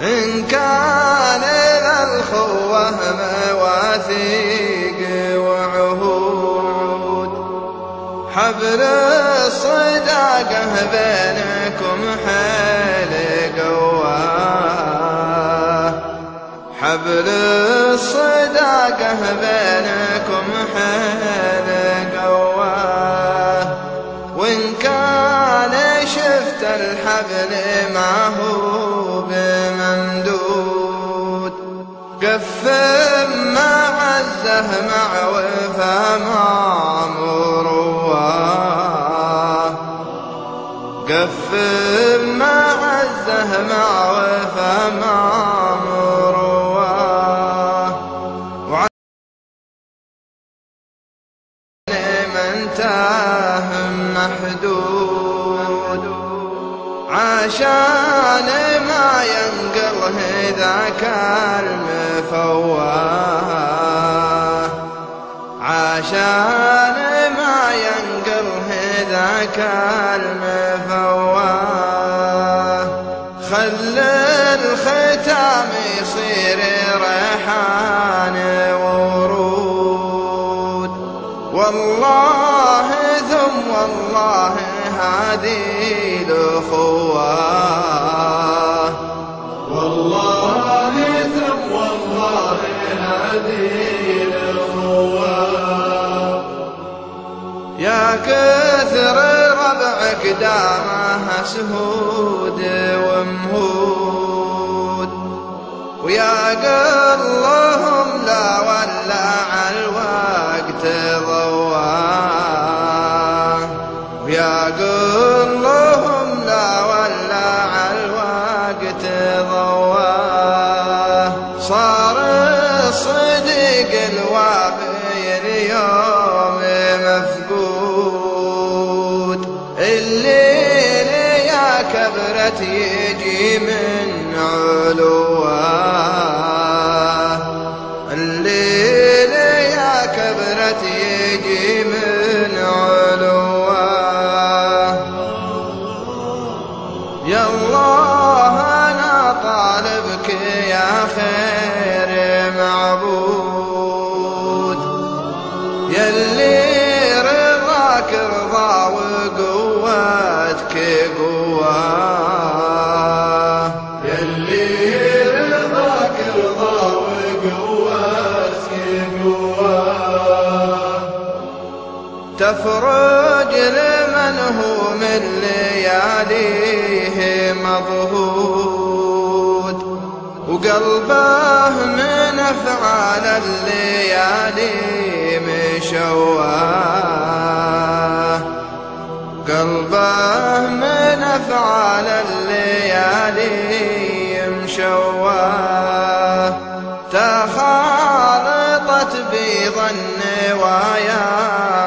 إن كان للخوة مواثيق وعهود، حبل الصداقة بينكم حيل قواه، حبل الصداقة بينكم حيل قواه. وإن كان شفت الحبل ما هو بممدود، قفل مع عزه مع وفا مع مرواه، قفل مع عزه مع وفا مع مرواه. من تاهم محدود، عشان ما ينقله ذاك المفواه، عشان ما ينقله ذاك المفواه. خل الختام يصير ريحان وورود، والله ثم والله هذه الأخوة، والله ثم والله هذه الأخوة. يا كثر ربعك دامها سهود ومهود، ويا قلهم لا ولا عالوقت ضواه، ويا قلهم لا ولا عالوقت ضواه. صار الصديق الوافي اليوم مفقود، الليل يا كبرت يجي من علواه، الليل يا كبرت يجي من علواه. يا الله أنا طالبك يا خير معبود، يلي رضاك رضا وقوتك قواه، يلي رضاك رضا وقوتك قواه. تفرج لمن هو من لياليه مضهود، وقلبه من أفعال الليالي مشواه، قلبه من أفعال الليالي مشواه. تخالطت بيض النوايا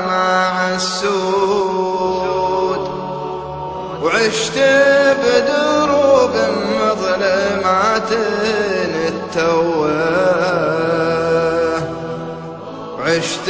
مع السود، وعشت بدروب مظلمات التواه، عشت